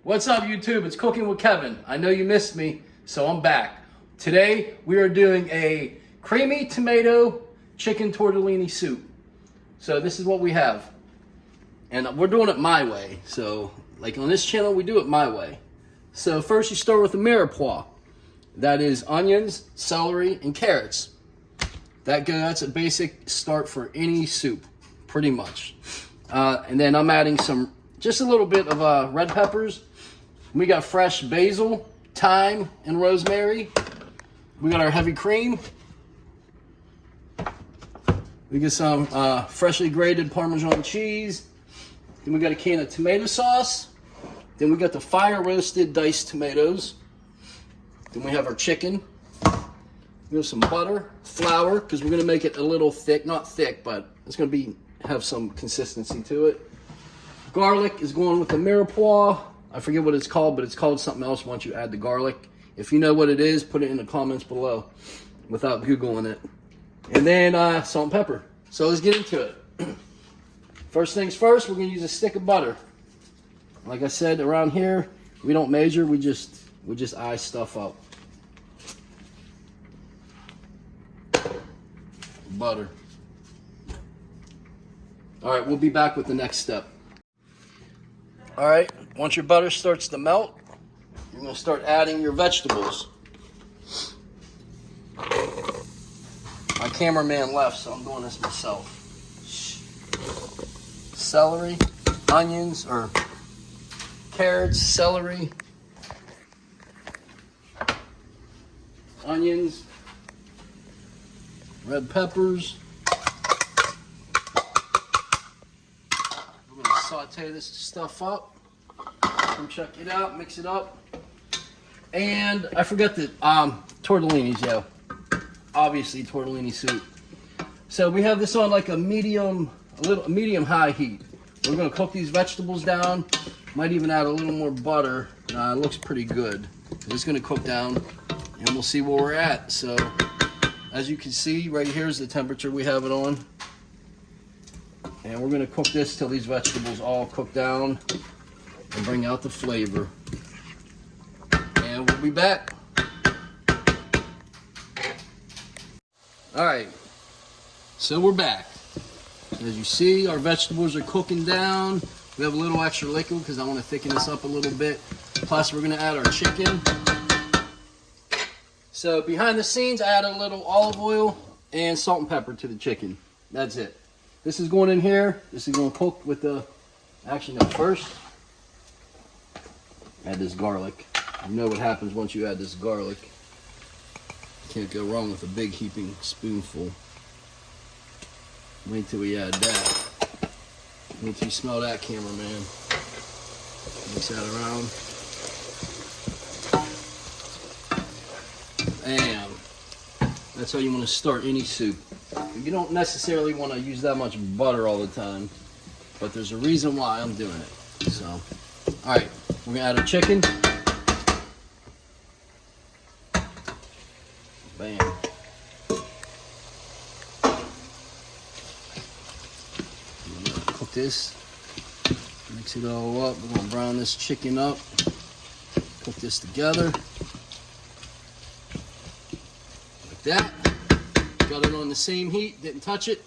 What's up, YouTube? It's Cooking with Kevin. I know you missed me, so I'm back. Today, we are doing a creamy tomato chicken tortellini soup. So this is what we have. And we're doing it my way. So, like on this channel, we do it my way. So first you start with a mirepoix. That is onions, celery, and carrots. That's a basic start for any soup, pretty much. And then I'm adding just a little bit of red peppers. We got fresh basil, thyme, and rosemary. We got our heavy cream. We get some freshly grated Parmesan cheese. Then we got a can of tomato sauce. Then we got the fire roasted diced tomatoes. Then we have our chicken. We have some butter, flour, because we're gonna make it a little thick, not thick, but it's gonna have some consistency to it. Garlic is going with the mirepoix. I forget what it's called, but it's called something else once you add the garlic. If you know what it is, put it in the comments below without Googling it. And then salt and pepper. So let's get into it. First things first, we're gonna use a stick of butter. Like I said, around here, we don't measure, we just eye stuff up. Butter. All right, we'll be back with the next step. All right, once your butter starts to melt, you're gonna start adding your vegetables. My cameraman left, so I'm doing this myself. Celery, onions, or carrots, celery, onions, red peppers. We're gonna saute this stuff up. Come check it out, mix it up. And I forgot the tortellinis, yeah. Obviously tortellini soup. So we have this on like a medium high heat. We're gonna cook these vegetables down. Might even add a little more butter. It looks pretty good. It's gonna cook down and we'll see where we're at. So as you can see, right here is the temperature we have it on. And we're gonna cook this till these vegetables all cook down and bring out the flavor. And we'll be back. All right, so we're back. As you see, our vegetables are cooking down. We have a little extra liquid because I want to thicken this up a little bit. Plus, we're going to add our chicken. So behind the scenes, I added a little olive oil and salt and pepper to the chicken. That's it. This is going in here. This is going to cook with the, actually no, first, add this garlic. You know what happens once you add this garlic. Can't go wrong with a big heaping spoonful. Wait till we add that. Wait till you smell that, cameraman. Mix that around. Bam. That's how you want to start any soup. You don't necessarily want to use that much butter all the time, but there's a reason why I'm doing it. So, all right, we're gonna add our chicken. Bam. Cook this. Mix it all up. We're gonna brown this chicken up. Cook this together. Like that. Got it on the same heat, didn't touch it.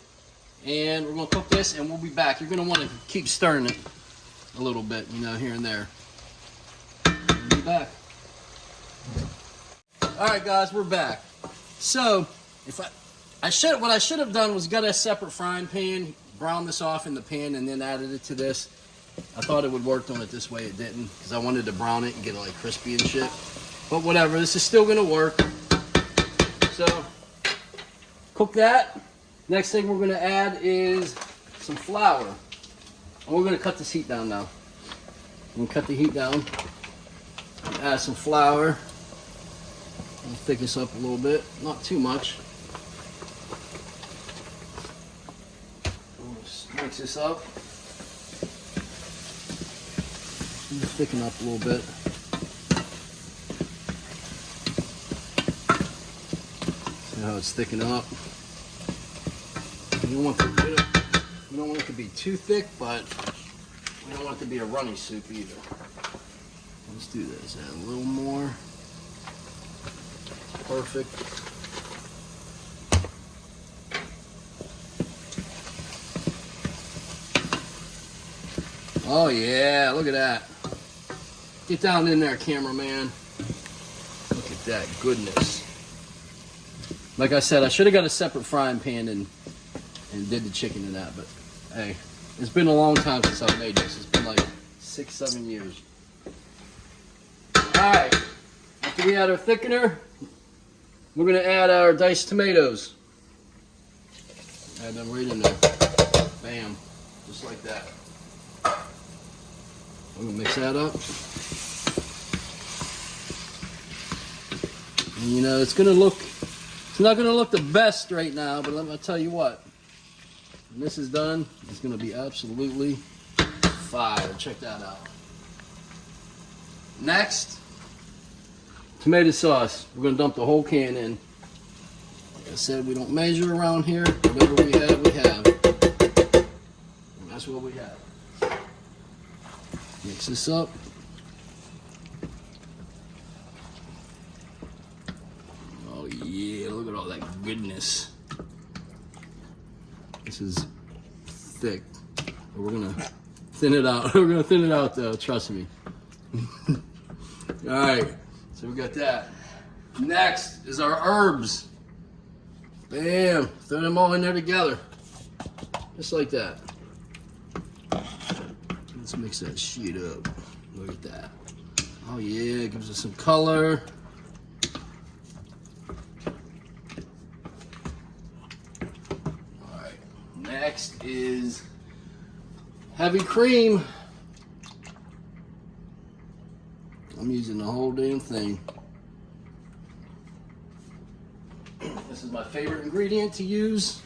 And we're gonna cook this and we'll be back. You're gonna wanna keep stirring it a little bit, you know, here and there. We'll be back. All right, guys, we're back. So, what I should have done was got a separate frying pan, browned this off in the pan, and then added it to this. I thought it would work on it this way. It didn't, because I wanted to brown it and get it like crispy and shit. But whatever, this is still gonna work. So, cook that. Next thing we're gonna add is some flour. And we're gonna cut this heat down now. I'm gonna cut the heat down. Add some flour. I'll thicken this up a little bit, not too much. Mix this up. Thicken up a little bit. See how it's thickening up. We don't want it to be too thick, but we don't want it to be a runny soup either. do this. Add a little more. Perfect. Oh yeah, look at that. Get down in there, cameraman. Look at that goodness. Like I said, I should have got a separate frying pan and did the chicken in that, but hey, it's been a long time since I've made this. It's been like 6-7 years. Alright, after we add our thickener, we're going to add our diced tomatoes. Add them right in there. Bam. Just like that. I'm going to mix that up. And you know, it's not going to look the best right now, but let me tell you what. When this is done, it's going to be absolutely fire. Check that out. Next, tomato sauce. We're going to dump the whole can in. Like I said, we don't measure around here. Whatever we have, we have. And that's what we have. Mix this up. Oh yeah, look at all that goodness. This is thick. We're going to thin it out. We're going to thin it out though, trust me. Alright, so we got that. Next is our herbs. Bam, throw them all in there together. Just like that. Let's mix that shit up. Look at that. Oh yeah, it gives us some color. Alright, next is heavy cream. I'm using the whole damn thing. This is my favorite ingredient to use.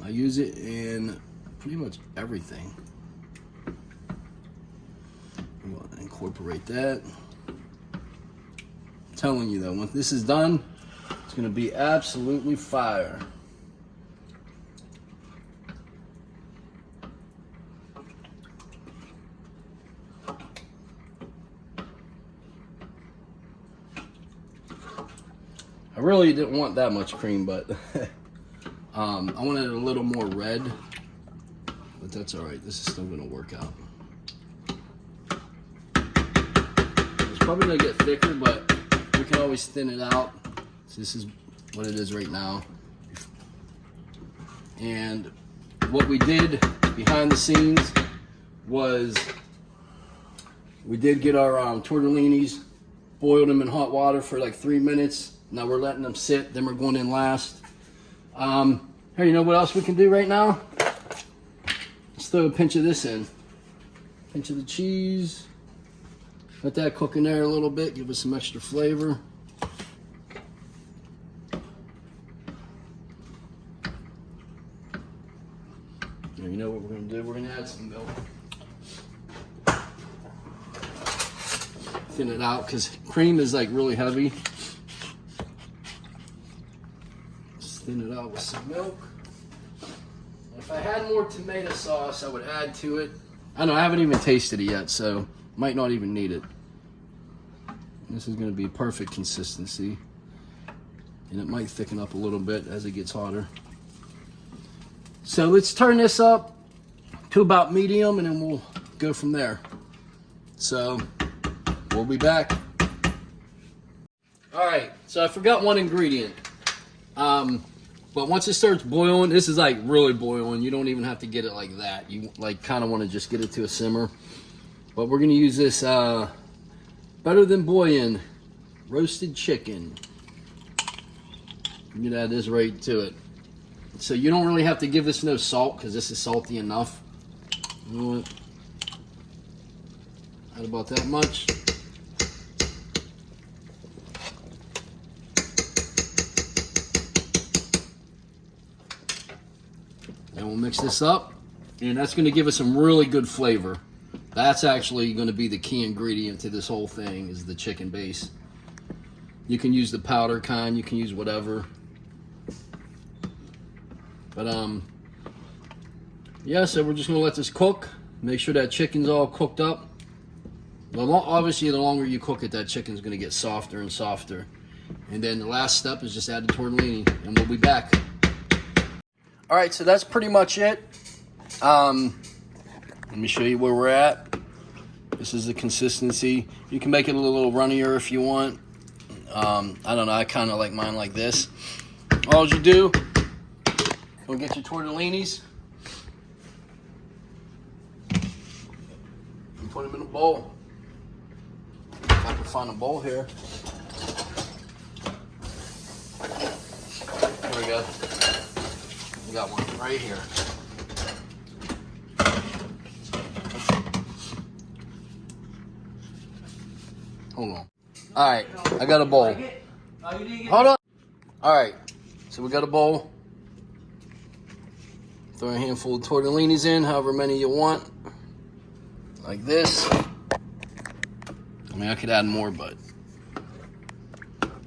I use it in pretty much everything. We'll incorporate that. I'm telling you though, when this is done, it's going to be absolutely fire. I really didn't want that much cream, but I wanted it a little more red, but that's all right. This is still gonna work out. It's probably gonna get thicker, but we can always thin it out. So this is what it is right now. And what we did behind the scenes was we did get our tortellinis, boiled them in hot water for like 3 minutes. Now we're letting them sit, then we're going in last. Here, you know what else we can do right now? Let's throw a pinch of this in. Pinch of the cheese. Let that cook in there a little bit, give us some extra flavor. Now, you know what we're gonna do? We're gonna add some milk. Thin it out, because cream is like really heavy. Thin it out with some milk. If I had more tomato sauce, I would add to it. I know I haven't even tasted it yet, so might not even need it. This is going to be perfect consistency, and it might thicken up a little bit as it gets hotter. So let's turn this up to about medium, and then we'll go from there. So we'll be back. All right, so I forgot one ingredient. But once it starts boiling, this is like really boiling. You don't even have to get it like that. You like kind of want to just get it to a simmer. But we're gonna use this Better Than Boiling roasted chicken. I'm gonna add this right to it. So you don't really have to give this no salt because this is salty enough. You know what? Add about that much. And we'll mix this up, and that's going to give us some really good flavor. That's actually going to be the key ingredient to this whole thing, is the chicken base. You can use the powder kind, you can use whatever. But yeah, so we're just going to let this cook. Make sure that chicken's all cooked up. Obviously, the longer you cook it, that chicken's going to get softer and softer. And then the last step is just add the tortellini, and we'll be back. All right, so that's pretty much it. Let me show you where we're at. This is the consistency. You can make it a little runnier if you want. I don't know, I kind of like mine like this. All you do, go get your tortellinis and put them in a bowl. If I can find a bowl here. There we go. We got one right here. Hold on. All right, I got a bowl. Hold on. All right, so we got a bowl. Throw a handful of tortellinis in, however many you want. Like this. I mean, I could add more, but...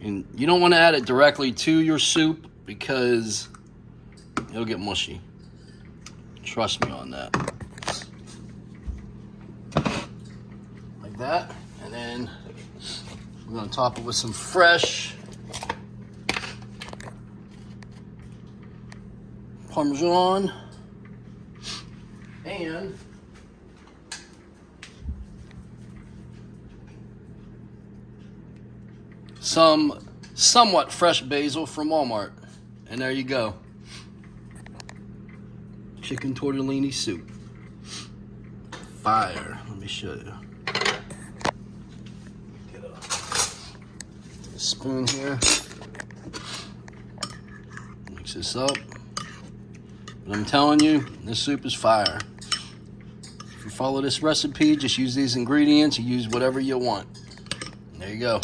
And you don't want to add it directly to your soup because it'll get mushy. Trust me on that. Like that. And then we're going to top it with some fresh Parmesan and some somewhat fresh basil from Walmart. And there you go. Chicken tortellini soup. Fire. Let me show you. Get a spoon here. Mix this up. But I'm telling you, this soup is fire. If you follow this recipe, just use these ingredients. You use whatever you want. There you go.